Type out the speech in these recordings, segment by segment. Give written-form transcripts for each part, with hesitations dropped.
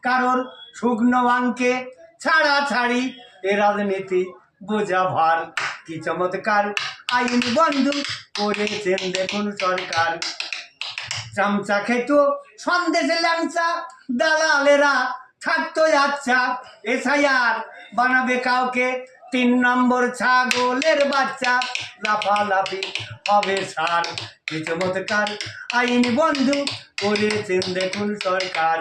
কারোর শুকনো আঙ্কে ছাড়া ছাড়ি এ রাজনীতি বোঝা ভার। কি চমৎকার আইন বন্ধ করেছেন দেখুন সরকার। চামচা খেত সন্দেশে ল্যাংচা, দালালেরা থাকতো আচ্ছা। এসআইআর বানাবে কাউকে 3 নম্বর ছাগলের বাচ্চা। লাফালাফি হবে সার। কি চমৎকার আইন বন্ধু করেছেন দেখুন সরকার।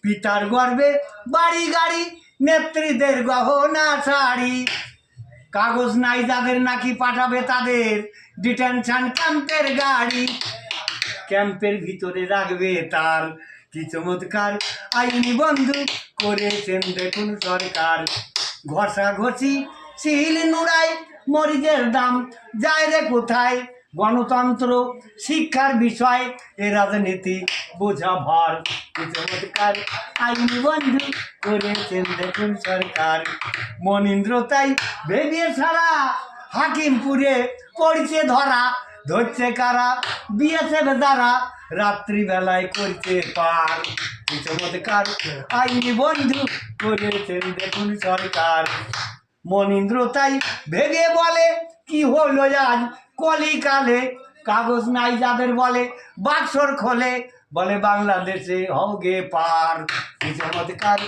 পিতার গর্বে বাড়ি গাড়ি, নেত্রীদের গহনা শাড়ি। কাগজ নাই যাদের নাকি পাঠাবে তাদের ডিটেনশন ক্যাম্পের গাড়ি। ক্যাম্পের ভিতরে রাখবে তার। কি চমৎকার আইন বন্ধু করেছেন দেখুন সরকার। ঘষাঘষি শিল নুড়াই, মরিচের দাম যায় রে কোথায়। গণতন্ত্র শিক্ষার বিষয় এ রাজনীতি বোঝা ভার। কি চমৎকার আইন বন্ধু করেছেন দেখুন সরকার। মনীন্দ্র তাই ভেবে সারা, হাকিমপুরে পড়ছে ধরা। ধরছে কারা বিএসএফ দ্বারা, রাত্রিবেলায় করছে পার। কি চমৎকার আইন বন্ধু করেছেন দেখুন সরকার। মনীন্দ্র তাই ভেবে বলে কি হলো আজ কলিকালে। কাগজ নাই যাদের বলে বাক্সর খোলে, বলে বাংলাদেশে হওগে পার। কি চমৎকার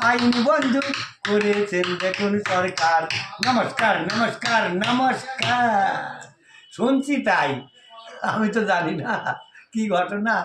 আইন বন্ধু করেছেন দেখুন সরকার। নমস্কার নমস্কার নমস্কার। শুনছি তাই, আমি তো জানি না কি ঘটনা।